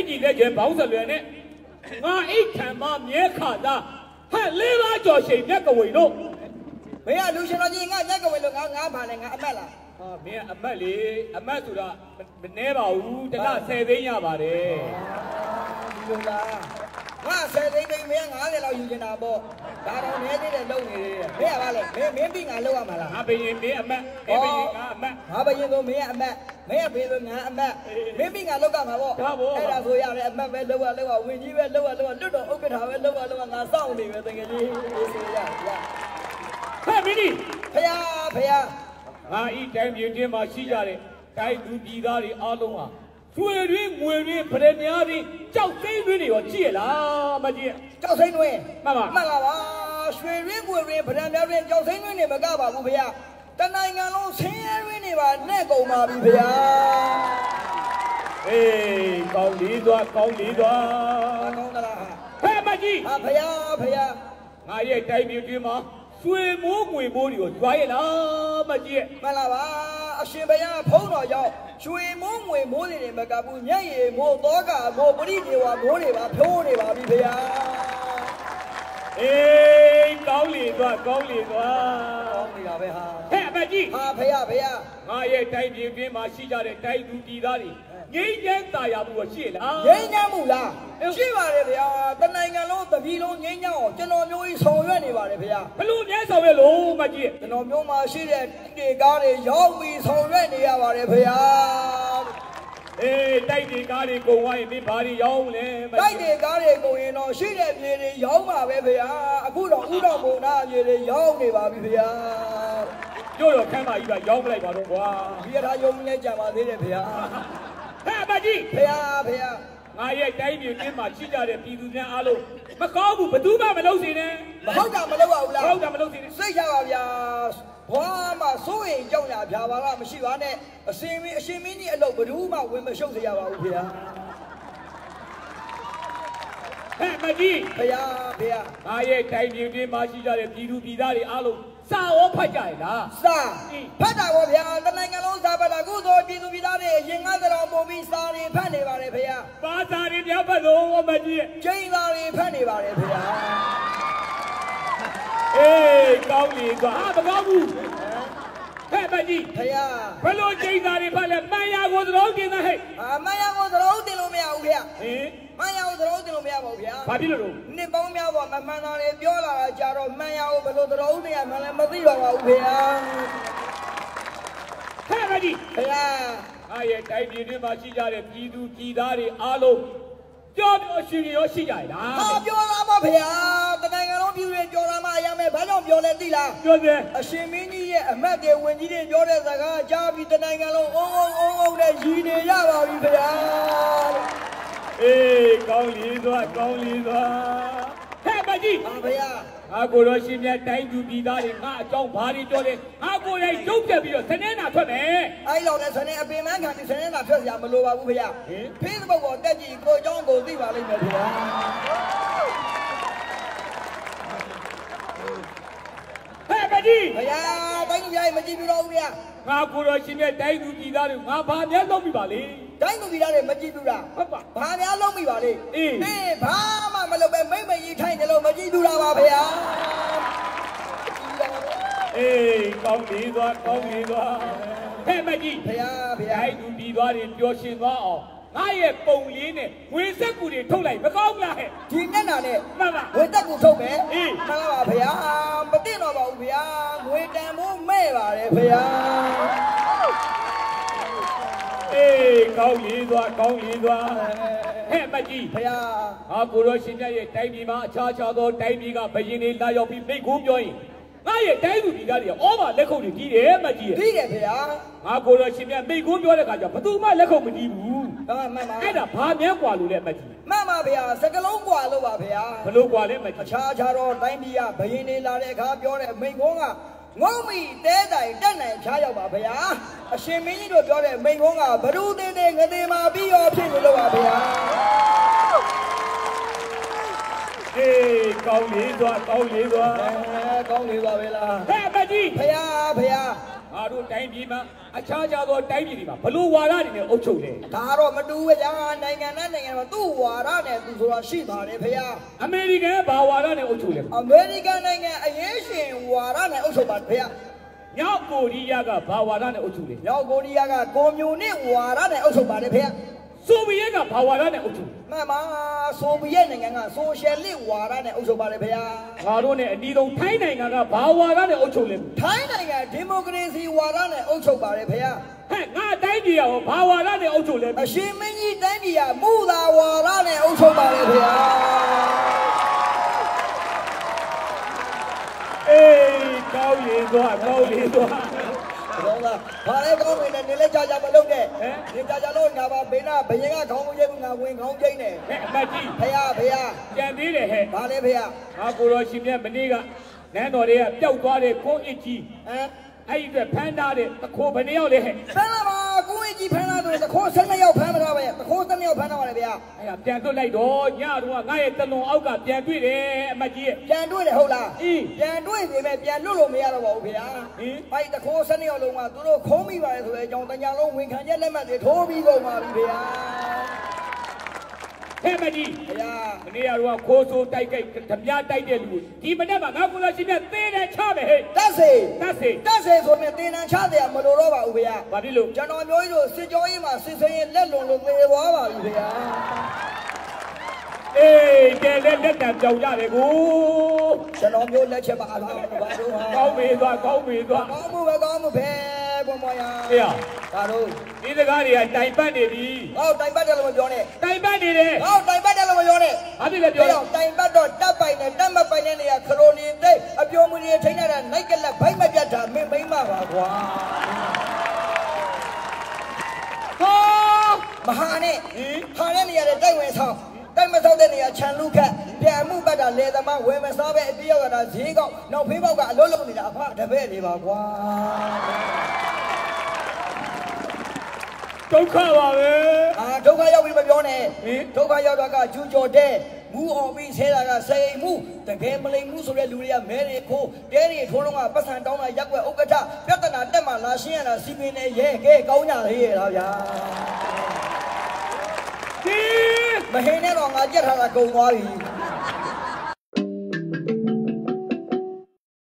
ကြီးလက်ကျဲဘောင်းစလွယ်နဲ့ငါအိတ်ခံမမြဲခါသားဟဲ့လေးပါးကြော်ရှိန်မြက်ကဝေတို့မင်းကလူရှင်တော်ကြီးငါမြက်ကဝေလို့ငါပါလေငါအမက်လားဟာမင်းအမက်လေအမက်ဆိုတာမနှဲပါဘူးတလား10သိန်းရပါတယ်ဒီလိုလားငါ10သိန်းသိန်းမင်း90လောက်ယူနေတာပေါ့ဒါတော့နည်းသေးတယ်လုံနေတယ်မင်းကပါလေမင်းပြီးငါလုံရမှာလားငါဘယင်မင်းအမက်ဘယင်ငါအမက်ငါဘယင်ဆိုမင်းအမက်မင်းဘေးဆိုငါအမက်မင်းပြီးငါလုံကမှာပေါ့အဲ့ဒါဆိုရတယ်အမက်ပဲလုံရဝင်ကြီးပဲလုံရလွတ်တော်ဥက္ကဋ္ဌပဲလုံရငါစောင့်နေပဲတကယ်ကြီးဆိုရဟဲ့မင်းကြီးဖယားငါဤတိုင်းပြည်တွင်မှာရှိကြတဲ့တိုင်းသူပြည်သားတွေအားလုံးဟာကျွေတွင်ငွေတွင်ဗရမများတွင်ကြောက်သိန်းတွင်တွေရောကြည့်ရလားမကြည့်ကြောက်သိန်းတွင်မှန်ပါရွှေတွင်ငွေတွင်ဗရမများတွင်ကြောက်သိန်းတွင်နေမကပါဘူးဗျာတနိုင်ငံလုံးဆင်းရဲတွင်နေပါနဲ့ကုန်ပါပြီဗျာအေးကောင်းလေးသွားကောင်းသလားဟဲ့မကြီးဟာဖယားငါရဲ့တိုင်းပြည်တွင်မှာရွှေမိုးငွေမိုးတွေကိုကြွားရလားမကြည့်မှန်လားပါအရှင်ဘုရားဖုံးတော်ရောက်ရွှေမိုးငွေမိုးတွေမကဘူးညရည်မိုးသောကမိုးပရိဒေဝမိုးတွေပါဖြိုးနေပါပြီဘုရားအေးကောင်းလေသွားကောင်းနေတာပဲဟာဟဲ့အမကြီးဟာဖယားငါရဲ့တိုင်းပြည်တွင်မှာရှိကြတဲ့တိုင်းသူပြည်သားတွေငိမ့်ချမ်းသာယာမှုရှိလားငိမ့်ချမ်းမှုလားရှိပါတယ်ဗျာတနိုင်ငံလုံးတပြည်လုံးငိမ့်ချမ်းအောင်ကျွန်တော်မျိုးကြီးဆောင်ရွက်နေပါတယ်ဗျာဘလို့မြဲဆောင်ရွက်လို့မကြည့်ကျွန်တော်မျိုးမှာရှိတဲ့ဒီကားတွေရောက်ပြီးဆောင်ရွက်နေရပါတယ်ဗျာအေးတိုက်တွေကားတွေကုန်သွားရင်မင်းဘာတွေရောက်လဲတိုက်တွေကားတွေကုန်ရင်တော့ရှိတဲ့မြေတွေရောက်မှာပဲဗျာအခုတော့ဥတော်ဘုံနာမြေတွေရောက်နေပါပြီဗျာတို့တော့ခမ်းမကြီးကရောက်မလိုက်ပါတော့ကွာဒီရထားယုံနေကြပါသေးတယ်ဗျာဟဲ့အမကြီးဖယားငါရဲ့တိုင်းပြည်တွင်းမှာရှိကြတဲ့ပြည်သူများအားလုံးမကောင်းဘူးဘယ်သူမှမလုပ်စေနဲ့မဟုတ်တာမလုပ်ပါဘူးလားဟုတ်တာမလုပ်စေနဲ့စိတ်ချပါဗျာဘာမှစိုးရင်ကြောက်ရဗျာပါကမရှိပါနဲ့အရှင်မင်းကြီးအလုပ်ဘယ်သူမှဝင်မရှုပ်စေရပါဘူးဗျာဟဲ့မကြီးဖယားငါရဲ့တိုင်းပြည်တွင်းမှာရှိကြတဲ့ပြည်သူပြည်သားတွေအားလုံးစာရောဖတ်ကြရလားစာဖတ်တာပေါ့ဗျာတနိုင်ငံလုံးစာဖတ်တာခုဆိုပြည်သူပြည်သားတွေရင်ငါးတော်ပုံပြီးစာတွေဖတ်နေပါတယ်ဖေဟာဘာစာတွေပြဖတ်လို့မကြီးကျင်းစာတွေဖတ်နေပါတယ်ဖေဟာအေးကောင်းလေကွာမကောင်းဘူးဟဲ့မကြီးဖေဟာဘယ်လိုကျင်းစာတွေဖတ်လဲမှန်ရကိုသတော်တင်တာဟဲ့မှန်ရကိုသတော်တင်လို့မရဘူးဖေဟာဟင်မှန်ရကိုသတော်တင်လို့မရပါဘူးဗျာဘာဖြစ်လို့နှစ်ပေါင်းများစွာမမှန်တာတွေပြောလာတာကြတော့မှန်ရကိုဘယ်လိုသတော်တင်ရမှလည်းမသိတော့ပါဘူးဖေဟာဟဲ့မကြီးဖေဟာအားရဲ့တိုင်းပြည်တွင်းမှာရှိကြတဲ့ပြည်သူပြည်သားတွေအားလုံးကြောက်ပြောရှင်ရောရှိကြရလားဟာပြောလာပါဖေဟာတနိုင်ငံလုံးပြည်သူတွေကြော်လာမှရမယ်ဘာကြောင့်ပြောလဲသိလားပြောတယ်အရှင်မင်းကြီးရဲ့အမတ်တွေဝင်ကြီးတွေပြောတဲ့စကားကြားပြီးတနိုင်ငံလုံးအုံနဲ့ရည်နေရပါပြီဖေဟာအေးကောင်းလီသွားဟဲ့မကြီးဟာဖေဟာငါကိုရောရှင်မြတ်တိုင်းသူပြည်သားတွေငါအကြောင်းဘာတွေပြောလဲငါကိုယ်တိုင်ရုပ်ပြပြီးတော့စနေနာထွက်မယ်အဲ့လောက်နဲ့စနေအပင်မခံပြီးစနေနာထွက်စရာမလိုပါဘူးဖေဟာFacebook ပေါ်တက်ကြည့်ကိုเจ้าကိုသိပါလိမ့်မယ်ဖေဟာဟဲ့မကြီးဖေဟာတိုင်းသူပြည်မကြည့်ဘူးတော့ဦးဖေဟာငါကိုရောရှင်မြတ်တိုင်းသူပြည်သားတွေငါဘာများလုပ်မိပါလေတိုင်းသူပြည်သားတွေမကြည့်ဘူးလားဟုတ်ပါဘာများလုပ်မိပါလေအေးဘာမှမလုပ်ပဲမိမကြီးထိုင်တယ်လို့မကြည့်ဘူးလားပါဖေဟာအေးကောင်းပြီသွားဟဲ့မကြီးဖေဟာတိုင်းသူပြည်သားတွေပျော်ရွှင်သွားအောင်ငါရဲ့ပုံလေးနဲ့ဝေဆက်ကူတွေထုတ်လိုက်မကောင်းလားဟဲ့ဒီနဲ့နာနဲ့မှန်ပါဝေဆက်ကူထုတ်မယ်အေးမှန်ပါဖေဟာမသိတော့ပါဘူးဖေဟာငွေတန်ဖို့မဲ့ပါတယ်ဖေဟာအေးကောင်းလေးသွားဟဲ့မကြီးဖေဟာဟာကိုရောရှင်မြတ်ရဲ့တိုင်းပြည်မှာအခြားသောတိုင်းပြည်ကဘယင်းတွေလာရောက်ပြီးမိတ်ကူးပြောရင်ငါရဲ့တိုင်းသူပြည်သားတွေဩဘာလက်ခုပ်တွေကြီးတယ်မကြီးကြီးတယ်ဖေဟာငါကိုရောရှင်မြတ်မိတ်ကူးပြောတဲ့ခါကျဘသူမှလက်ခုပ်မကြီးဘူးမှန်ပါအဲ့ဒါဘာမြဲกว่าလို့လဲမကြီးမှန်ပါဖေဟာစကလုံးกว่าလို့ပါဖေဟာဘလို့กว่าလဲမကြီးအခြားတော့တိုင်းပြည်ကဘယင်းတွေလာတဲ့အခါပြောတဲ့မိန်ကုန်းကငုံမီတဲတိုင်တက်နိုင်ချားရောက်ပါဗျာအရှင်မင်းကြီးတို့ပြောတဲ့မိန်ကုန်းကဘဒုသေးသေးငသေးမှာပြီးရောဖြစ်နေလို့ပါဗျာအေးကောင်းလေးသွားကောင်းလေးပါပဲလားဟဲ့မကြီးဖယားအာ တို့တိုင်းပြည်မှာအခြားခြားသောတိုင်းပြည်တွေမှာဘလို့ဝါဒတွေနဲ့အုပ်ချုပ်လဲဒါတော့မတူဘူးဗျာနိုင်ငံနဲ့နိုင်ငံမှာသူ့ဝါဒနဲ့သူဆိုတာရှိပါတယ်ဖေ။အမေရိကန်ကဘာဝါဒနဲ့အုပ်ချုပ်လဲအမေရိကန်နိုင်ငံအရေးရှင်ဝါဒနဲ့အုပ်ချုပ်ပါတယ်ဖေ။မြောက်ကိုရီးယားကဘာဝါဒနဲ့အုပ်ချုပ်လဲမြောက်ကိုရီးယားကကွန်မြူနစ်ဝါဒနဲ့အုပ်ချုပ်ပါတယ်ဖေ။ဆိုဗီယက်ကဘာဝါဒနဲ့အုပ်ချုပ်မှန်ပါဆိုဗီယက်နိုင်ငံကဆိုရှယ်လစ်ဝါဒနဲ့အုပ်ချုပ်ပါတယ်ဖေ။ငါတို့နဲ့အနီးဆုံးထိုင်းနိုင်ငံကဘာဝါဒနဲ့အုပ်ချုပ်လဲထိုင်းနိုင်ငံဒီမိုကရေစီဝါဒနဲ့အုပ်ချုပ်ပါတယ်ဖေ။ဟဲ့ငါတိုင်းပြည်ရောဘာဝါဒနဲ့အုပ်ချုပ်လဲအရှင်မင်းကြီးတိုင်းပြည်ကမူသာဝါဒနဲ့အုပ်ချုပ်ပါတယ်ဖေ။အေးကောင်းရင်သွားတော့ဘာလဲကောင်းနေတယ်နေလဲကြာမလုပ်နဲ့နေကြာလို့ငါပါဘေးနာဘယင်ကခေါင်းကိုရိပ်ငါဝင်ခေါင်းကျိန်းတယ်ဟဲ့အမတ်ကြီးဖေကြံသေးတယ်ဟဲ့ဘာလဲဖေငါကိုတော်ရှင်မြတ်မနေ့ကနန်းတော်တွေကပျောက်သွားတဲ့ကွန်းအစ်ကြီးအဲ့ဒီအတွက်ဖမ်းထားတဲ့တခိုးဘယ်နှယောက်လဲဟဲ့ဖမ်းလာပါကွန်းအစ်ကြီးဖမ်းလာဆိုတခိုး12ယောက်ဖမ်းမထားပဲတခိုး12ယောက်ဖမ်းထားပါလေဗျာအဲ့ဒါပြန်တွေ့လိုက်တော့ညတော့ငါရဲ့တလွန်အောက်ကပြန်တွေ့တယ်အမတ်ကြီးပြန်တွေ့တယ်ဟုတ်လားပြန်တွေ့ပြီပဲပြန်လွတ်လို့မရတော့ပါဘူးဗျာအဲ့တခိုး12ယောက်လုံးကသူတို့ခုံးမိပါတယ်ဆိုတဲ့အကြောင်းတညာလုံးဝန်ခံချက်လက်မှတ်တွေထိုးပြီးကုန်ပါပြီဗျာဟဲ့မကြီးမနေ့ကတော့ခိုးဆိုးတိုက်ဓမြတိုက်တဲ့လူဒီမနေ့ကငါကိုလာရှင်မြတ်သေးတယ်ချမယ်ဟဲ့တက်စေဆိုရင်တင်းတန်းချတယ်မလိုတော့ပါဘူးဗျာဘာဖြစ်လို့ကျွန်တော်မျိုးကြီးတို့စစ်ကြောရေးမှာစစ်စင်းရင်လက်လွန်လို့သေသွားပါပြီဗျာအေးတဲ့လက်တံကြောင်ကြတယ်ကိုကျွန်တော်မျိုးလက်ချက်ပါလားဘာလို့ဟာကောင်းပြီသွားကောင်းမှုပဲကောင်းမှုပဲဘွန်မရအေးဒါတို့ဒီစကားတွေကတိုင်ပတ်နေပြီဟုတ်တိုင်ပတ်တယ်လို့မပြောနဲ့တိုင်ပတ်နေတယ်ဟုတ်တိုင်ပတ်တယ်လို့မပြောနဲ့ဘာဖြစ်လဲပြောတိုင်ပတ်တော့တပ်ပိုင်နဲ့တပ်မပိုင်တဲ့နေရာခရိုနီသိအပြိုမှုတွေထိန်းထားတာနိုင်ကလက်ဘိုက်မပြတ်တာမင်းမိမ့်မှာပါကွာမဟာနဲ့ဟာတဲ့နေရာတွေတိုက်ဝင်ဆောင်တိုက်မဆောက်တဲ့နေရာခြံလူခတ်ပြန်မှုပတ်တာလေသမားဝယ်မစားပဲအပြည့်ရောက်ကတာဈေးကောက်နောက်ဖေးပေါက်ကအလုံးလုံးနေတာအဖတပည့်နေပါကွာဒုက္ခပါပဲဒုက္ခရောက်ပြီမပြောနဲ့ဒုက္ခရောက်တာကကျူကျော်တဲ့မူအောင်ပြီးဆဲတာကစိန်မှုတကယ်မလိမ်မှုဆိုတဲ့လူတွေကမဲတွေခိုးတဲတွေထိုးလုံးကပတ်စံတောင်းတာရက်ွက်ဥက္ကဋ္ဌပြဿနာတက်မှလာရှင်းရတာစီပင်နဲ့ရဲကဲကောင်းကြသေးရဲ့လားဗျာမဟင်းနဲ့တော့ငါကြက်ထားတာကုန်သွားပြီ